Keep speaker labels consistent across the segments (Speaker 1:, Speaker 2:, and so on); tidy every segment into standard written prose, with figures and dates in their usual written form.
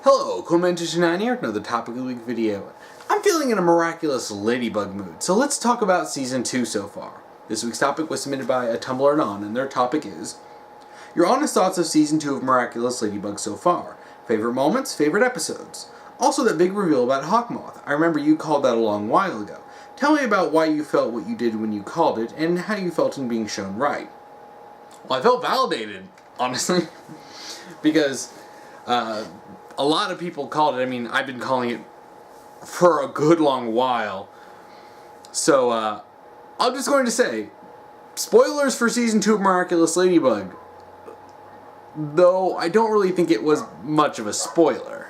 Speaker 1: Hello, Clement29 here with another Topic of the Week video. I'm feeling in a Miraculous Ladybug mood, so let's talk about Season 2 so far. This week's topic was submitted by a Tumblr anon, and their topic is your honest thoughts of Season 2 of Miraculous Ladybug so far. Favorite moments, favorite episodes. Also that big reveal about Hawkmoth. I remember you called that a long while ago. Tell me about why you felt what you did when you called it, and how you felt in being shown right. Well, I felt validated, honestly, because a lot of people called it. I mean, I've been calling it for a good long while. So, I'm just going to say, spoilers for Season 2 of Miraculous Ladybug. Though, I don't really think it was much of a spoiler.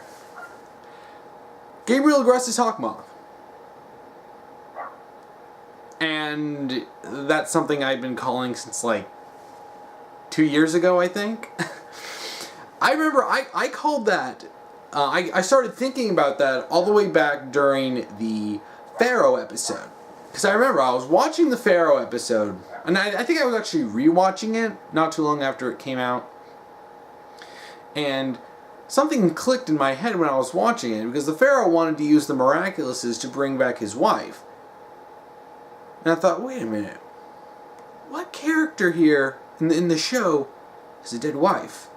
Speaker 1: Gabriel addresses Hawkmoth. And that's something I've been calling since, like, 2 years ago, I think. I remember I called that, I started thinking about that all the way back during the Pharaoh episode. Because I remember I was watching the Pharaoh episode, and I think I was actually rewatching it not too long after it came out. And something clicked in my head when I was watching it, because the Pharaoh wanted to use the Miraculouses to bring back his wife. And I thought, wait a minute, what character here in the show has a dead wife?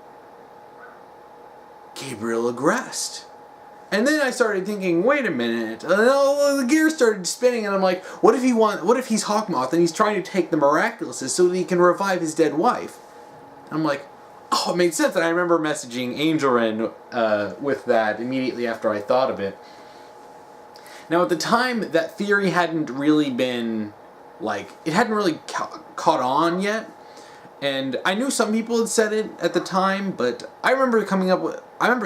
Speaker 1: Gabriel aggressed. And then I started thinking, wait a minute, and all the gears started spinning, and I'm like, what if he's Hawkmoth and he's trying to take the Miraculouses so that he can revive his dead wife? And I'm like, oh, it made sense. And I remember messaging Angelren with that immediately after I thought of it. Now, at the time, that theory hadn't really been, like, it hadn't really caught on yet. And I knew some people had said it at the time, but I remember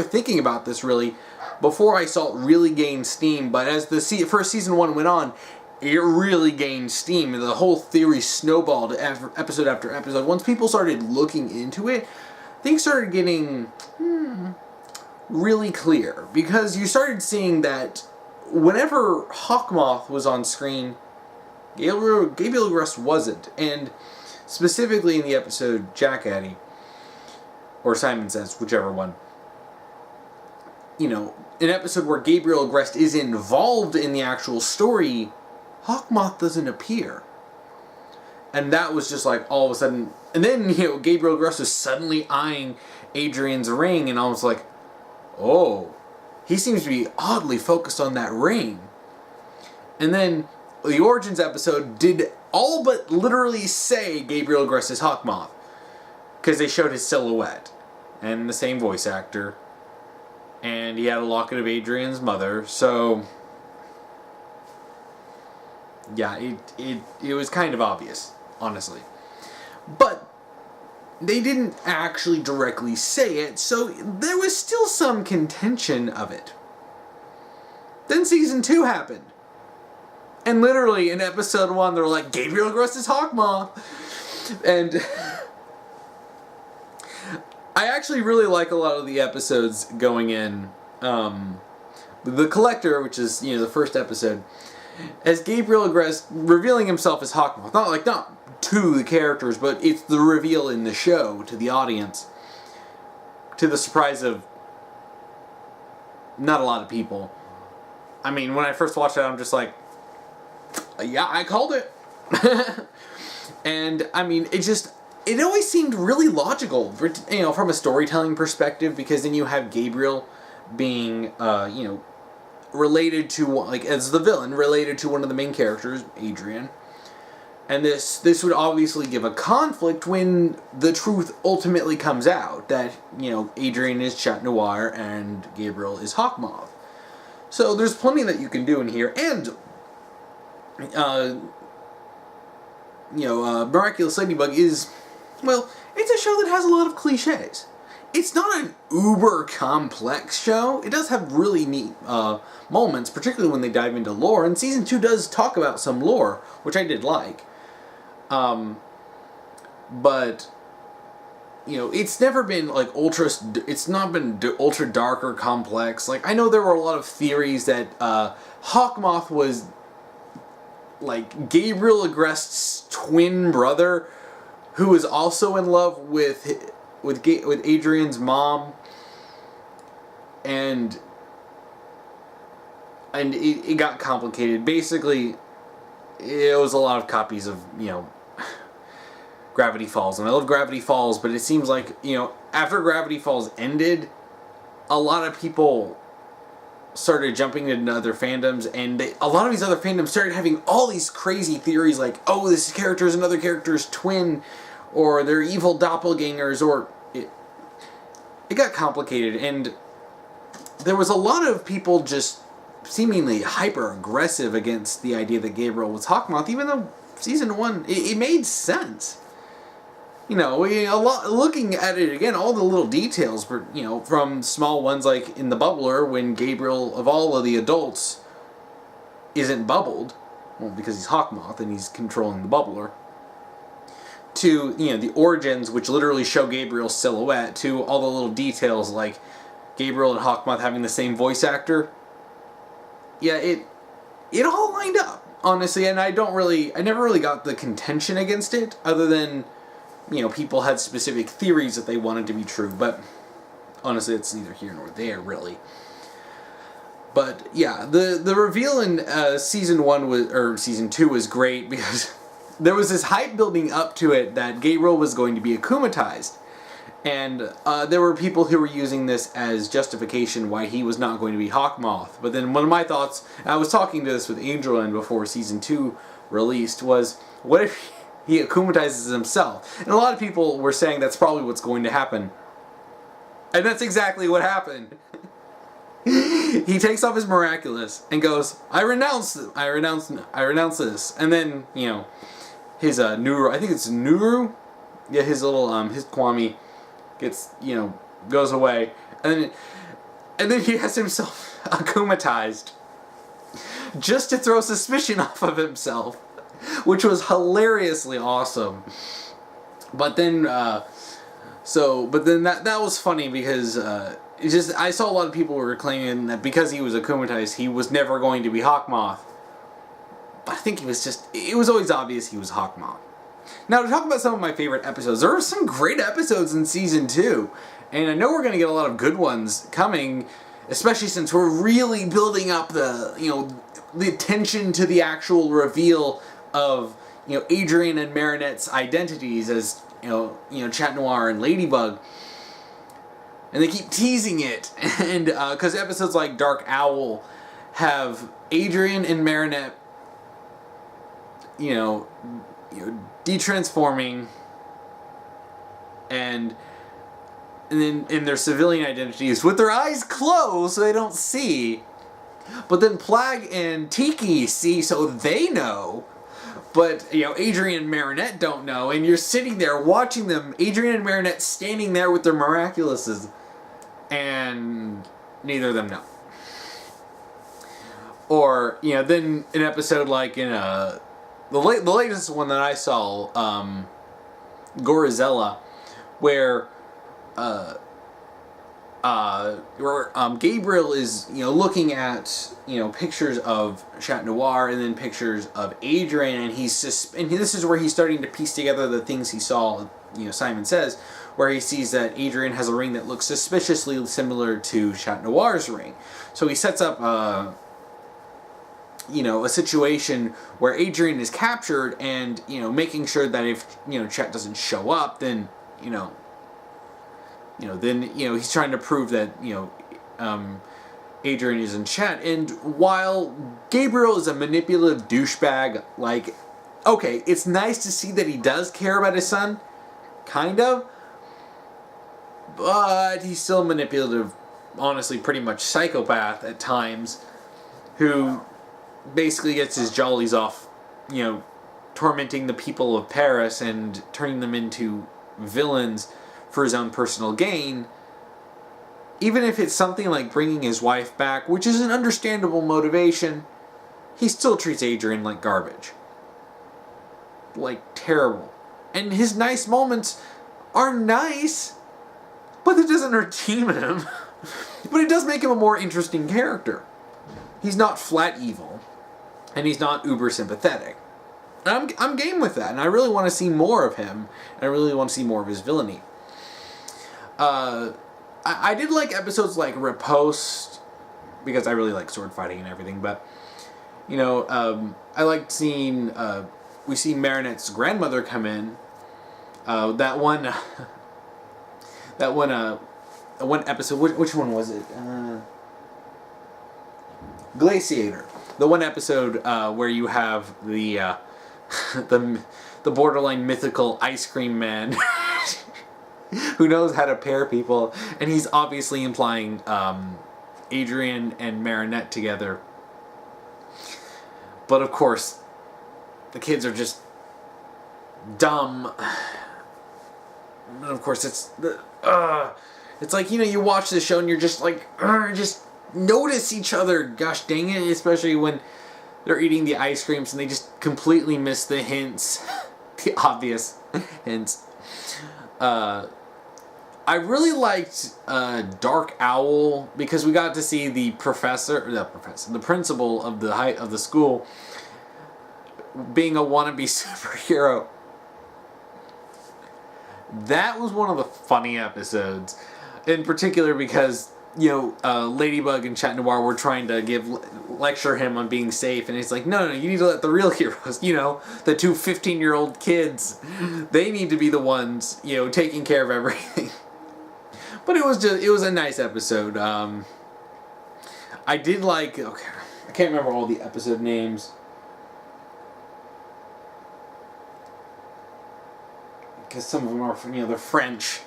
Speaker 1: thinking about this really before I saw it really gain steam. But as the first Season 1 went on, it really gained steam, and the whole theory snowballed episode after episode. Once people started looking into it, things started getting really clear, because you started seeing that whenever Hawkmoth was on screen, Gabriel Agrest wasn't. And specifically in the episode Jack Addy, or Simon Says, whichever one, you know, an episode where Gabriel Agrest is involved in the actual story, Hawkmoth doesn't appear. And that was just like all of a sudden, and then, you know, Gabriel Agrest was suddenly eyeing Adrian's ring, and I was like, oh, he seems to be oddly focused on that ring. And then the Origins episode did all but literally say Gabriel Agrest is Hawkmoth, because they showed his silhouette and the same voice actor, and he had a locket of Adrian's mother. So yeah, it was kind of obvious, honestly. But they didn't actually directly say it, so there was still some contention of it. Then Season 2 happened. And literally in episode 1, they're like, Gabriel Agrest is Hawkmoth. And I actually really like a lot of the episodes going in. The Collector, which is, you know, the first episode, as Gabriel Agrest revealing himself as Hawkmoth. Not to the characters, but it's the reveal in the show to the audience. To the surprise of not a lot of people. I mean, when I first watched it, I'm just like, yeah, I called it. And, I mean, it always seemed really logical, you know, from a storytelling perspective, because then you have Gabriel being, you know, related to, like, as the villain, related to one of the main characters, Adrian. And this would obviously give a conflict when the truth ultimately comes out, that, you know, Adrian is Chat Noir and Gabriel is Hawkmoth. So there's plenty that you can do in here, and you know, Miraculous Ladybug is, well, it's a show that has a lot of cliches. It's not an uber complex show. It does have really neat moments, particularly when they dive into lore, and Season 2 does talk about some lore, which I did like. But, you know, it's never been, like, it's not been ultra dark or complex. Like, I know there were a lot of theories that Hawkmoth was, like, Gabriel Agrest's twin brother, who was also in love with Adrian's mom. and it got complicated. Basically, it was a lot of copies of, Gravity Falls. And I love Gravity Falls, but it seems like, after Gravity Falls ended, a lot of people started jumping into other fandoms, and a lot of these other fandoms started having all these crazy theories like, oh, this character is another character's twin, or they're evil doppelgangers, or it got complicated, and there was a lot of people just seemingly hyper-aggressive against the idea that Gabriel was Hawkmoth, even though Season 1, it made sense. Looking at it again, all the little details were, from small ones like in the Bubbler, when Gabriel, of all of the adults, isn't bubbled, well, because he's Hawkmoth and he's controlling the Bubbler, to, the origins, which literally show Gabriel's silhouette, to all the little details like Gabriel and Hawkmoth having the same voice actor. Yeah, it all lined up, honestly, and I never really got the contention against it, other than, people had specific theories that they wanted to be true, but honestly, it's neither here nor there, really. But yeah, the reveal in Season 2 was great, because there was this hype building up to it that Gabriel was going to be akumatized. And there were people who were using this as justification why he was not going to be Hawkmoth. But then one of my thoughts, and I was talking to this with Angelin before Season 2 released, was, what if he akumatizes himself? And a lot of people were saying that's probably what's going to happen. And that's exactly what happened. He takes off his Miraculous and goes, I renounce this. And then, his Nuru, I think it's Nuru? Yeah, his little, his Kwami gets, goes away. And then he has himself akumatized just to throw suspicion off of himself, which was hilariously awesome. But then, that was funny because, I saw a lot of people were claiming that because he was akumatized, he was never going to be Hawkmoth. But I think it was always obvious he was Hawkmoth. Now, to talk about some of my favorite episodes, there are some great episodes in Season 2. And I know we're going to get a lot of good ones coming, especially since we're really building up the tension to the actual reveal of, Adrian and Marinette's identities as, Chat Noir and Ladybug. And they keep teasing it. And, because episodes like Dark Owl have Adrian and Marinette, detransforming and then in their civilian identities with their eyes closed so they don't see. But then Plag and Tiki see so they know. But, Adrian and Marinette don't know. And you're sitting there watching them, Adrian and Marinette standing there with their Miraculouses. And neither of them know. Or, then an episode like in the latest one that I saw, Gorizella, where Gabriel is, looking at, pictures of Chat Noir and then pictures of Adrian, and and this is where he's starting to piece together the things he saw, Simon Says, where he sees that Adrian has a ring that looks suspiciously similar to Chat Noir's ring. So he sets up, a situation where Adrian is captured and, making sure that if, Chat doesn't show up, then, he's trying to prove that, Adrian is in Chat. And while Gabriel is a manipulative douchebag, like, okay, it's nice to see that he does care about his son, kind of, but he's still manipulative, honestly, pretty much psychopath at times, who basically gets his jollies off, tormenting the people of Paris and turning them into villains for his own personal gain. Even if it's something like bringing his wife back, which is an understandable motivation, he still treats Adrian like garbage. Like, terrible. And his nice moments are nice, but it doesn't redeem him. But it does make him a more interesting character. He's not flat evil, and he's not uber sympathetic. And I'm game with that, and I really want to see more of him, and I really want to see more of his villainy. I did like episodes like Riposte, because I really like sword fighting and everything, but, you know, I liked seeing, we see Marinette's grandmother come in. That one episode, which one was it? Glaciator. The one episode where you have the the borderline mythical ice cream man who knows how to pair people, and he's obviously implying Adrian and Marinette together. But of course, the kids are just dumb. And of course, it's like, you know, you watch the show and you're just like, just notice each other. Gosh dang it! Especially when they're eating the ice creams and they just completely miss the hints, the obvious hints. I really liked Dark Owl because we got to see the principal of the school being a wannabe superhero. That was one of the funny episodes, in particular because, you know, Ladybug and Chat Noir were trying to lecture him on being safe, and he's like, no, you need to let the real heroes, you know, the two 15-year-old kids, they need to be the ones, you know, taking care of everything. But it was a nice episode. I did like, okay, I can't remember all the episode names, because some of them are, you know, they're French.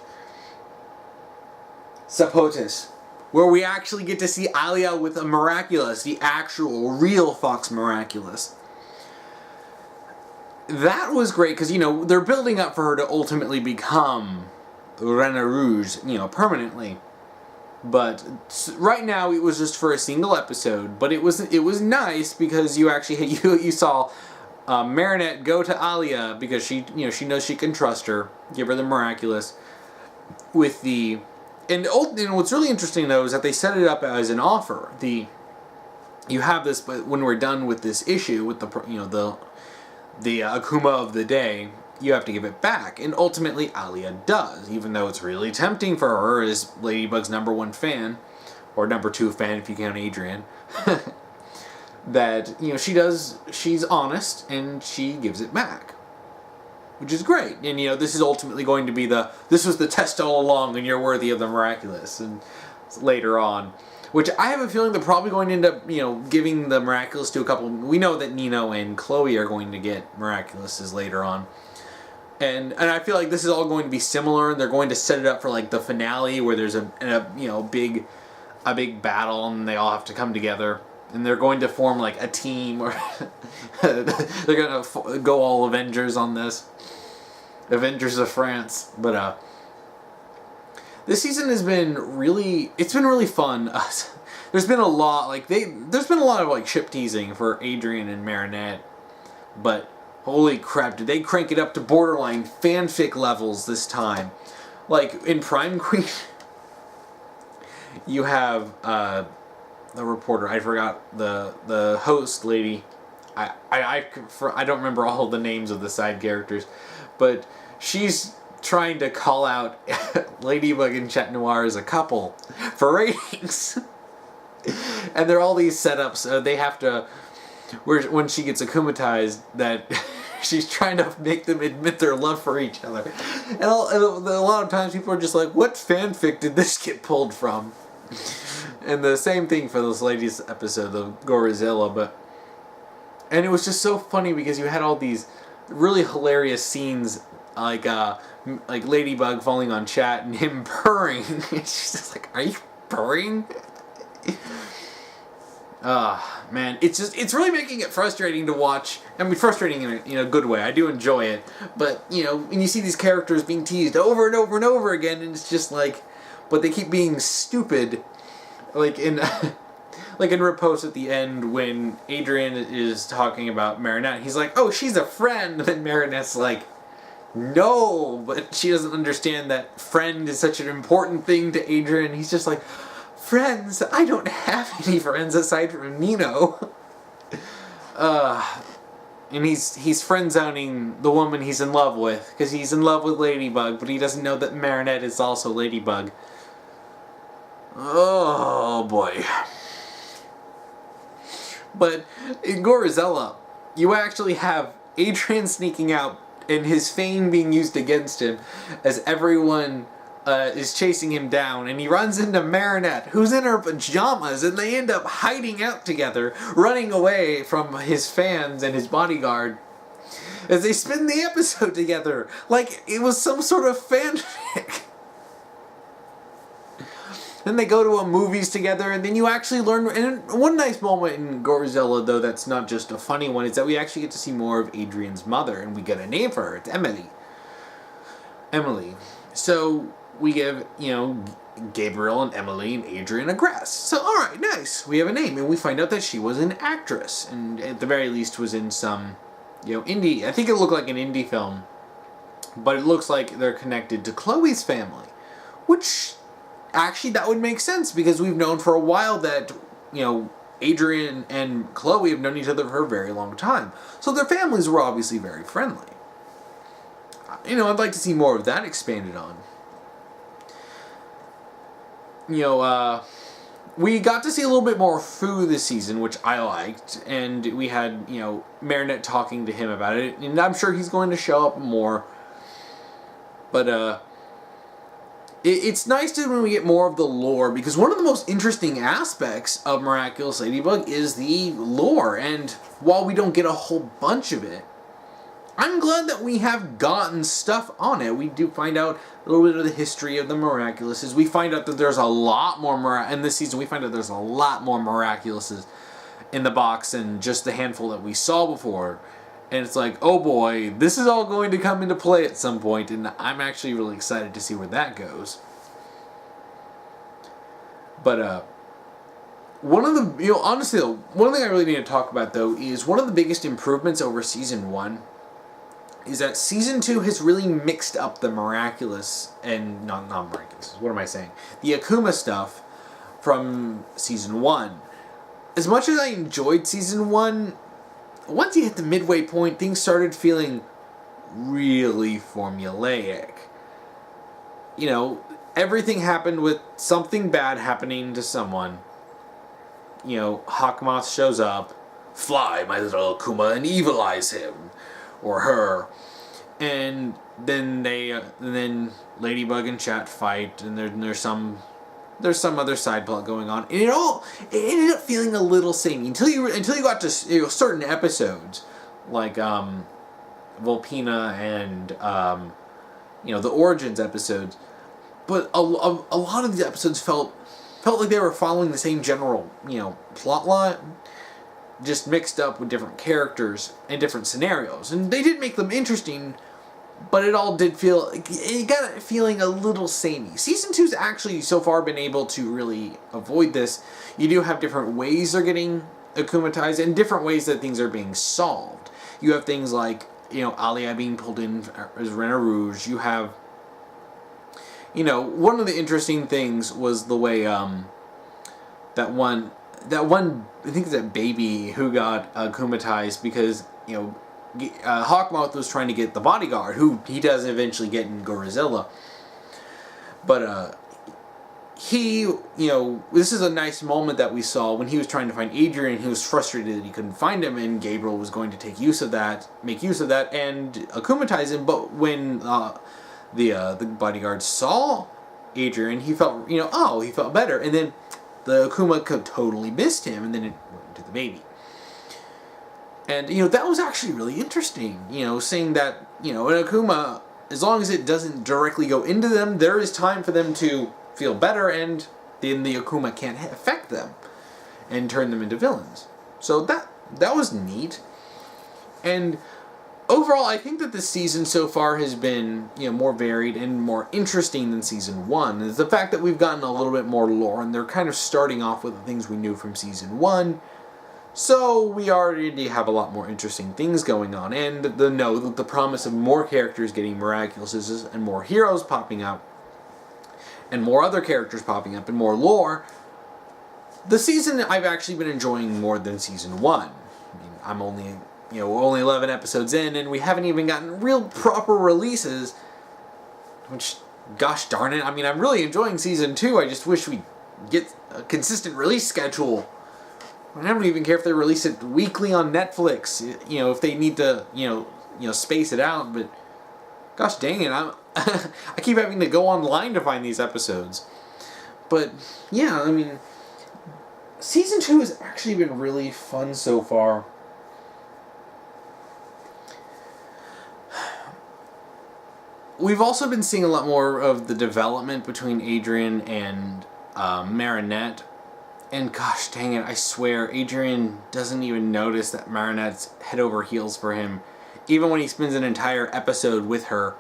Speaker 1: Sapotis, where we actually get to see Alia with a Miraculous, the actual, real Fox Miraculous. That was great, because, you know, they're building up for her to ultimately become Reine Rouge, you know, permanently. But right now, it was just for a single episode, but it was nice, because you actually, you saw Marinette go to Alia because she knows she can trust her, give her the Miraculous, with the, and what's really interesting though is that they set it up as an offer. You have this, but when we're done with this issue with the Akuma of the day, you have to give it back, and ultimately Alia does, even though it's really tempting for her as Ladybug's #1 fan, or #2 fan if you count Adrian. That, you know, she's honest, and she gives it back. Which is great. And, you know, this is ultimately going to be this was the test all along, and you're worthy of the Miraculous, and later on. Which I have a feeling they're probably going to end up, you know, giving the Miraculous to a couple. We know that Nino and Chloe are going to get Miraculouses later on. And I feel like this is all going to be similar, and they're going to set it up for, like, the finale, where there's a big battle, and they all have to come together. And they're going to form, like, a team, or they're going to go all Avengers on this. Avengers of France. But, this season has been really fun. There's been a lot, like, there's been a lot of, like, ship teasing for Adrian and Marinette. But, holy crap, did they crank it up to borderline fanfic levels this time. Like, in Prime Queen, you have, the reporter, I forgot the host lady. I don't remember all the names of the side characters, but she's trying to call out Ladybug and Chat Noir as a couple for ratings. And there are all these setups. They have to, when she gets akumatized, that she's trying to make them admit their love for each other. And a lot of times people are just like, what fanfic did this get pulled from? And the same thing for this latest episode of Gorizilla, and it was just so funny because you had all these really hilarious scenes, like Ladybug falling on Chat and him purring. She's just like, "Are you purring?" Man, it's really making it frustrating to watch. I mean, frustrating in a good way. I do enjoy it, but you know, when you see these characters being teased over and over and over again, and it's just like, but they keep being stupid. Like in Riposte at the end, when Adrian is talking about Marinette, he's like, "Oh, she's a friend," and Marinette's like, "No," but she doesn't understand that friend is such an important thing to Adrian. He's just like, "Friends? I don't have any friends aside from Nino." And he's friend-zoning the woman he's in love with, because he's in love with Ladybug, but he doesn't know that Marinette is also Ladybug. Oh boy. But in Gorizella, you actually have Adrian sneaking out and his fame being used against him as everyone is chasing him down, and he runs into Marinette, who's in her pajamas, and they end up hiding out together, running away from his fans and his bodyguard as they spend the episode together like it was some sort of fanfic. Then they go to a movies together, and then you actually learn. And one nice moment in Gorizella, though, that's not just a funny one, is that we actually get to see more of Adrian's mother, and we get a name for her. It's Emily. Emily. So we give, Gabriel and Emily and Adrian a grass. So, alright, nice. We have a name, and we find out that she was an actress, and at the very least was in some, indie. I think it looked like an indie film, but it looks like they're connected to Chloe's family, which... Actually, that would make sense, because we've known for a while that, Adrian and Chloe have known each other for a very long time. So their families were obviously very friendly. I'd like to see more of that expanded on. We got to see a little bit more Fu this season, which I liked. And we had, Marinette talking to him about it. And I'm sure he's going to show up more. But, it's nice when we get more of the lore, because one of the most interesting aspects of Miraculous Ladybug is the lore, and while we don't get a whole bunch of it, I'm glad that we have gotten stuff on it. We do find out a little bit of the history of the Miraculouses. We find out that there's a lot more, in this season we find out there's a lot more Miraculouses in the box than just the handful that we saw before. And it's like, oh boy, this is all going to come into play at some point, and I'm actually really excited to see where that goes. But, one of the, honestly though, one thing I really need to talk about though is one of the biggest improvements over Season 1 is that Season 2 has really mixed up the Miraculous, and not Miraculous, what am I saying? The Akuma stuff from Season 1. As much as I enjoyed Season 1, once you hit the midway point, things started feeling really formulaic. Everything happened with something bad happening to someone. Hawkmoth shows up, fly, my little Akuma, and evilize him. Or her. And then then Ladybug and Chat fight, and there's some other side plot going on, and it ended up feeling a little samey until you got to certain episodes, like Volpina and the Origins episodes. But a lot of these episodes felt like they were following the same general plot line, just mixed up with different characters and different scenarios, and they did make them interesting. But it all did it got it feeling a little samey. Season 2's actually so far been able to really avoid this. You do have different ways they're getting akumatized and different ways that things are being solved. You have things like, Alia being pulled in as Rena Rouge. You have, one of the interesting things was the way that one, I think it's that baby who got akumatized because, Hawkmoth was trying to get the bodyguard, who he does eventually get in Gorizella. But, this is a nice moment that we saw when he was trying to find Adrian. He was frustrated that he couldn't find him, and Gabriel was going to make use of that, and akumatize him. But when the bodyguard saw Adrian, he felt, he felt better. And then the Akuma totally missed him, and then it went to the baby. And, that was actually really interesting, saying that, an Akuma, as long as it doesn't directly go into them, there is time for them to feel better, and then the Akuma can't affect them and turn them into villains. So that was neat. And overall, I think that this season so far has been, more varied and more interesting than Season 1. Is the fact that we've gotten a little bit more lore, and they're kind of starting off with the things we knew from Season 1. So we already have a lot more interesting things going on, and the promise of more characters getting Miraculouses and more heroes popping up, and more other characters popping up, and more lore. The season I've actually been enjoying more than Season 1. I mean, I'm only 11 episodes in, and we haven't even gotten real proper releases, which, gosh darn it, I mean, I'm really enjoying Season 2, I just wish we get a consistent release schedule. I don't even care if they release it weekly on Netflix. You know, if they need to, space it out. But gosh dang it, I keep having to go online to find these episodes. But yeah, I mean, season 2 has actually been really fun so far. We've also been seeing a lot more of the development between Adrian and Marinette. And gosh dang it, I swear, Adrian doesn't even notice that Marinette's head over heels for him. Even when he spends an entire episode with her.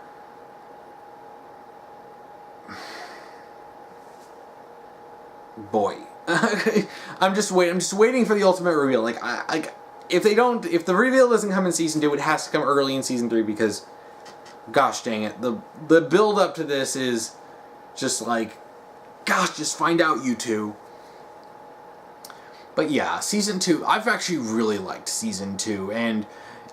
Speaker 1: Boy. I'm just waiting for the ultimate reveal. If the reveal doesn't come in season 2, it has to come early in season 3 because gosh dang it, the build up to this is just like, gosh, just find out, you two. But yeah, season 2, I've actually really liked season 2, and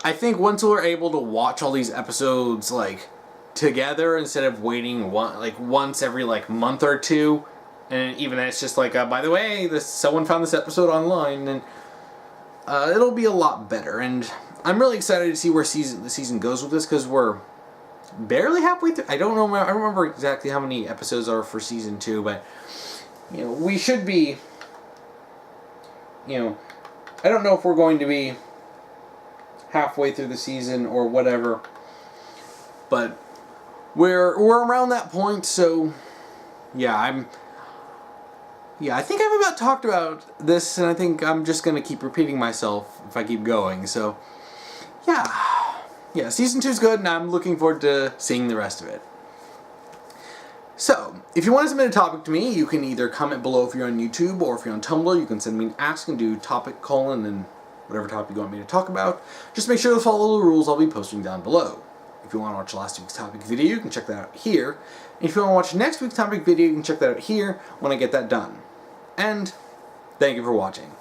Speaker 1: I think once we're able to watch all these episodes like together instead of waiting once every month or two, and even then it's just like, by the way, someone found this episode online, and it'll be a lot better. And I'm really excited to see where the season goes with this, because we're barely halfway through. I don't remember exactly how many episodes are for season 2, but we should be. I don't know if we're going to be halfway through the season or whatever, but we're around that point. So yeah, I think I've about talked about this, and I think I'm just gonna keep repeating myself if I keep going. So yeah, season 2 is good, and I'm looking forward to seeing the rest of it. So, if you want to submit a topic to me, you can either comment below if you're on YouTube, or if you're on Tumblr, you can send me an ask and do topic : and whatever topic you want me to talk about. Just make sure to follow the rules I'll be posting down below. If you want to watch last week's topic video, you can check that out here. And if you want to watch next week's topic video, you can check that out here when I get that done. And thank you for watching.